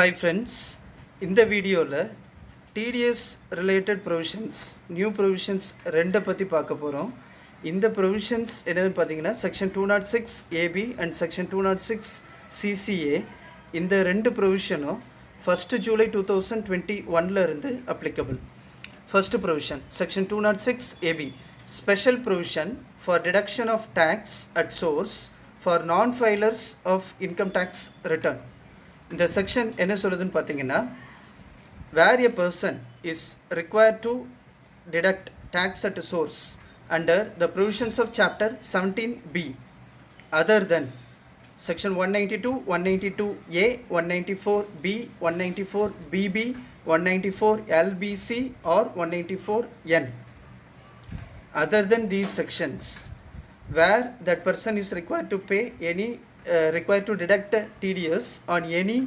Hi friends, in the video TDS related provisions, new provisions ரெண்ட பத்தி பார்க்க போறோம். இந்த provisions என்னன்னு பாத்தீங்கன்னா section 206 AB and section 206 CCA இந்த ரெண்டு provisionம் 1st July 2021 ல இருந்து applicable. First provision, section 206 AB, special provision for deduction of tax at source for non-filers of income tax return. இந்த செக்ஷன் என்ன சொல்லுதுன்னு பார்த்தீங்கன்னா, where a person is required to deduct tax at source under the provisions of chapter 17B other than section 192, 192A, 194B, 194BB, 194LBC or 194N. Other than these sections, where that person is required to pay any required to deduct TDS on any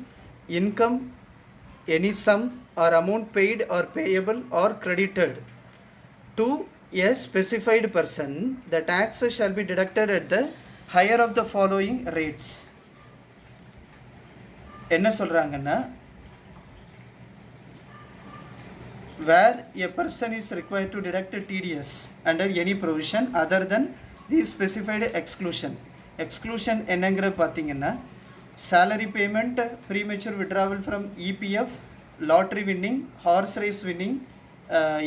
income, any sum or amount paid or payable or credited to a specified person, the tax shall be deducted at the higher of the following rates. என்ன சொல்றாங்கன்னா, where a person is required to deduct TDS under any provision other than the specified exclusion. Exclusion என்னங்கிற பார்த்தீங்கன்னா, salary payment, premature withdrawal from EPF, lottery winning, horse race winning,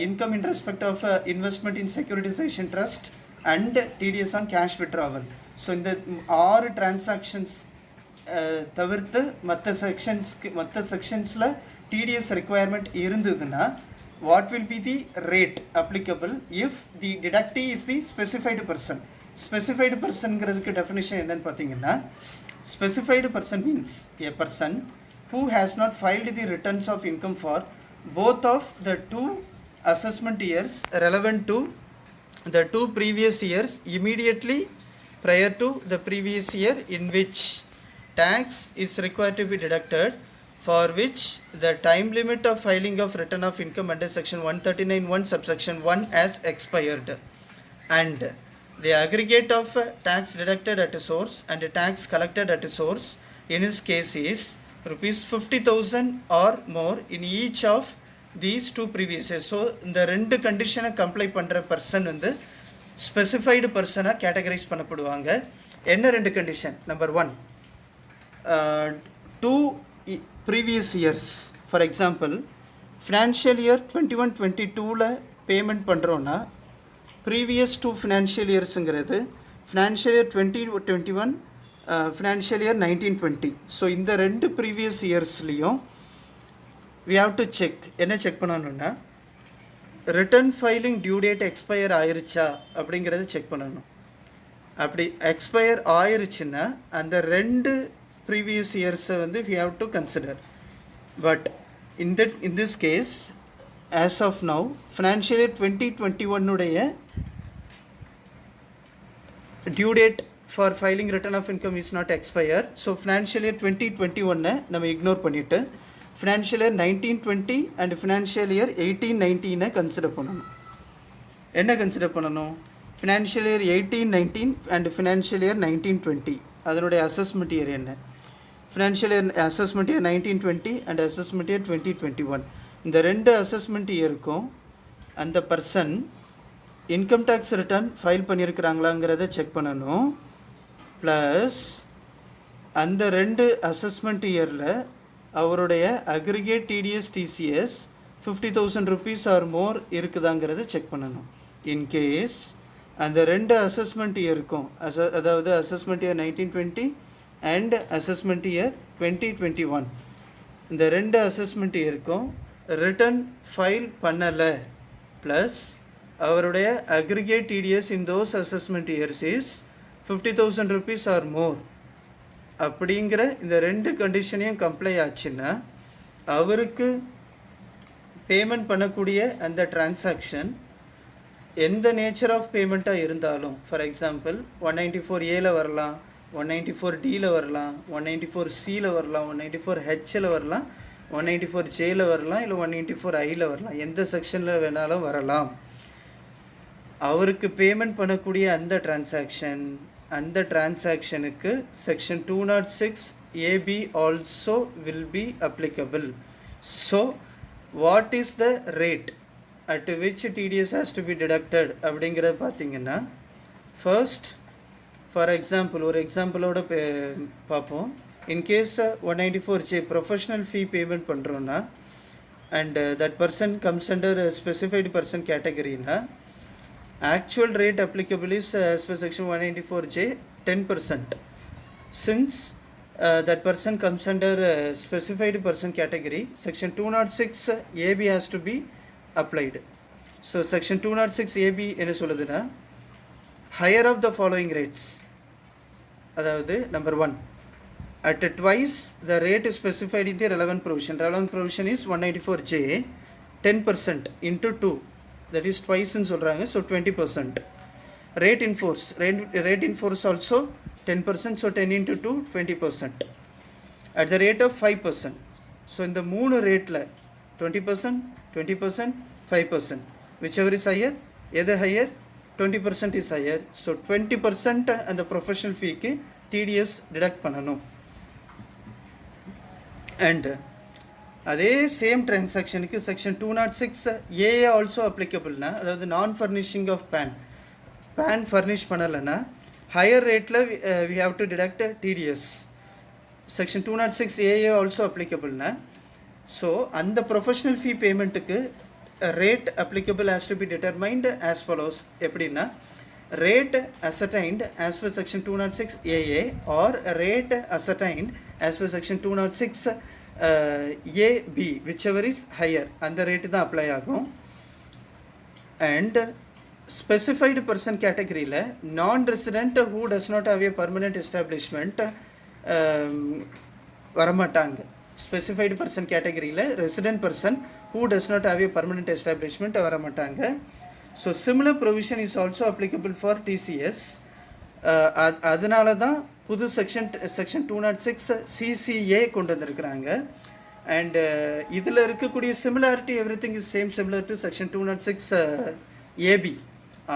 income in respect of investment in securitization trust and TDS on cash withdrawal. So இந்த 6 transactions தவிர்த்து மற்ற செக்ஷன்ஸில் TDS requirement இருந்ததுன்னா, what will be the rate applicable if the deductee is the specified person? Specified personங்கிறதுக்கு definition என்னன்னு பார்த்தீங்கன்னா, specified person means a person who has not filed the returns of income for both of the two assessment years relevant to the two previous years immediately prior to the previous year in which tax is required to be deducted, for which the time limit of filing of return of income under section 139(1) subsection 1 has expired, and the aggregate of tax deducted at a source and tax collected at a source in his case is rupees 50,000 or more in each of these two previous years. So இந்த ரெண்டு கண்டிஷனை comply பண்ணுற person வந்து specified பர்சனாக categorise பண்ணப்படுவாங்க. என்ன ரெண்டு condition? Number 1, 2 previous years. For example, financial year 21-22ல் பேமெண்ட் பண்ணுறோன்னா, ப்ரீவியஸ் டூ ஃபினான்ஷியல் இயர்ஸுங்கிறது financial year 2021, financial year 1920. So இந்த ரெண்டு ப்ரீவியஸ் இயர்ஸ்லேயும் we have to check. என்ன செக் பண்ணணுன்னா, return filing due date expire ஆயிருச்சா அப்படிங்கிறத செக் பண்ணணும். அப்படி எக்ஸ்பயர் ஆயிருச்சுன்னா அந்த ரெண்டு ப்ரீவியஸ் இயர்ஸை வந்து we have to consider. But in this case, as of now, financial year 2021 உடைய due date for filing return of income is not expired. So financial year 2021 நம்ம ignore பண்ணிட்டு financial year 1920 and financial year 1819 consider பண்ணணும். என்ன consider பண்ணணும்? financial year 1819 and financial year 1920 அதனுடைய assessment year என்ன? financial year assessment year 1920 and assessment year 2021. இந்த ரெண்டு assessment இயருக்கும் அந்த person income tax return file பண்ணியிருக்கிறாங்களாங்கிறத செக் பண்ணணும். ப்ளஸ் அந்த ரெண்டு அசஸ்மெண்ட் இயரில் அவருடைய aggregate TDS TCS 50,000 rupees or more இருக்குதாங்கிறத செக் பண்ணணும். இன்கேஸ் அந்த ரெண்டு அசஸ்மெண்ட் இயருக்கும் அதாவது assessment year 1920 and assessment year 2021 இந்த ரெண்டு அசஸ்மெண்ட் இயருக்கும் ரிட்டர்ன் ஃபைல் பண்ணலை, ப்ளஸ் அவருடைய aggregate TDS in those assessment years is 50,000 rupees or more அப்படிங்கிற இந்த ரெண்டு கண்டிஷனையும் கம்ப்ளை ஆச்சுன்னா அவருக்கு பேமெண்ட் பண்ணக்கூடிய அந்த டிரான்சாக்ஷன் எந்த நேச்சர் ஆஃப் பேமெண்ட்டாக இருந்தாலும், ஃபார் எக்ஸாம்பிள் 194Aல வரலாம், 194Dல வரலாம், 194Cல வரலாம், 194Hல வரலாம், 194Jல வரலாம், இல்லை 194Iல வரலாம், எந்த செக்ஷனில் வேணாலும் வரலாம். அவருக்கு பேமெண்ட் பண்ணக்கூடிய அந்த டிரான்சாக்ஷன் அந்த டிரான்சாக்ஷனுக்கு section 206 AB also will be applicable. So what is the rate at which TDS has to be deducted அப்படிங்கிறத பார்த்தீங்கன்னா, ஃபர்ஸ்ட் ஃபார் எக்ஸாம்பிள் ஒரு எக்ஸாம்பிளோட பார்ப்போம். In case 194J professional fee payment பண்ணுறோன்னா and that person comes under a specified person category na, actual rate applicable is as per section 194J 10%. Since that person comes under a specified person category, section 206 AB has to be applied. So section 206 AB என்ன சொல்லுதுன்னா, higher of the following rates, அதாவது number 1, at twice the rate is specified in the relevant provision. Relevant provision is 194J, 10% into 2, that is twice in சொல்றாங்க, so 20%. Rate in force, rate in force also 10%, so 10 into 2, 20%. At the rate of 5%, so in the மூணு ரேட்டில் 20%, 20%, 5%, whichever is higher, எது higher, 20% is higher, so 20% அந்த professional fee-க்கு TDS deduct பண்ணணும். And அதே same டிரான்சாக்ஷனுக்கு section 206 A also அப்ளிகபிள்னா, அதாவது நான் ஃபர்னிஷிங் ஆஃப் பேன் ஃபர்னிஷ் பண்ணலைன்னா ஹையர் ரேட்டில் we have to deduct TDS. Section 206 AA also அப்ளிகபிள்னா, ஸோ அந்த ப்ரொஃபஷ்னல் ஃபீ பேமெண்ட்டுக்கு rate applicable has to be determined as follows. எப்படின்னா, rate ascertained as per section 206 AA or rate ascertained as per section 206 AB, whichever is higher, அந்த rate தான் apply ஆகும். And specified person கேட்டகரியில் non resident who does not have a permanent establishment வரமாட்டாங்க. Specified person கேட்டகரியில் resident person who does not have a permanent establishment வரமாட்டாங்க. So similar provision is also applicable for TCS. அதனால தான் புது section 206 CCA கொண்டு வந்திருக்கிறாங்க. And இதில் இருக்கக்கூடிய similarity everything is same similar to section 206 AB.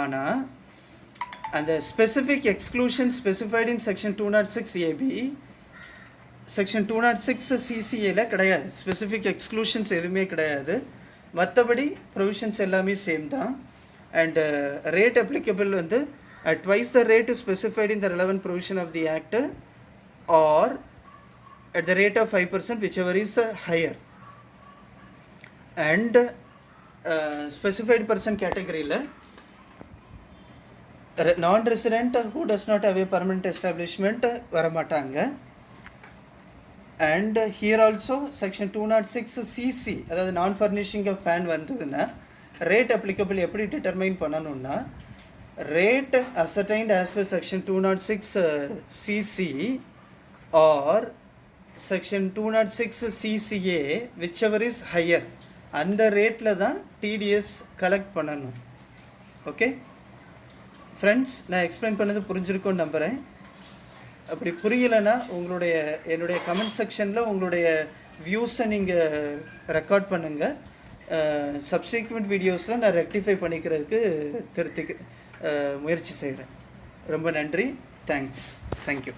ஆனால் அந்த specific exclusion specified in section 206 AB section 206 சிசிஏல கிடையாது. ஸ்பெசிஃபிக் எக்ஸ்க்ளூஷன்ஸ் எதுவுமே கிடையாது. மற்றபடி ப்ரொவிஷன்ஸ் எல்லாமே சேம் தான். அண்ட் ரேட் அப்ளிகபிள் வந்து at twice the rate is specified in the relevant provision of the act or at the rate of 5%, whichever is higher. And specified person category la non-resident who does not have a permanent establishment varamatanga. And here also section 206 CC, அதாவது நான் furnishing of pan வந்ததுன்னா rate applicable எப்படி determine பண்ணணும்னா, rate ascertained as per section 206 CC or section 206 CCA, whichever is higher, அந்த ரேட்டில் தான் TDS collect பண்ணணும். Okay friends, நான் எக்ஸ்பிளைன் பண்ணது புரிஞ்சிருக்கும்னு நம்புகிறேன். அப்படி புரியலைன்னா என்னுடைய கமெண்ட் செக்ஷனில் உங்களுடைய வியூஸை நீங்கள் ரெக்கார்ட் பண்ணுங்கள். சப்சிக்வெண்ட் வீடியோஸில் நான் ரெக்டிஃபை பண்ணிக்கிறதுக்கு முயற்சி செய்கிறேன். ரொம்ப நன்றி. தேங்க்யூ.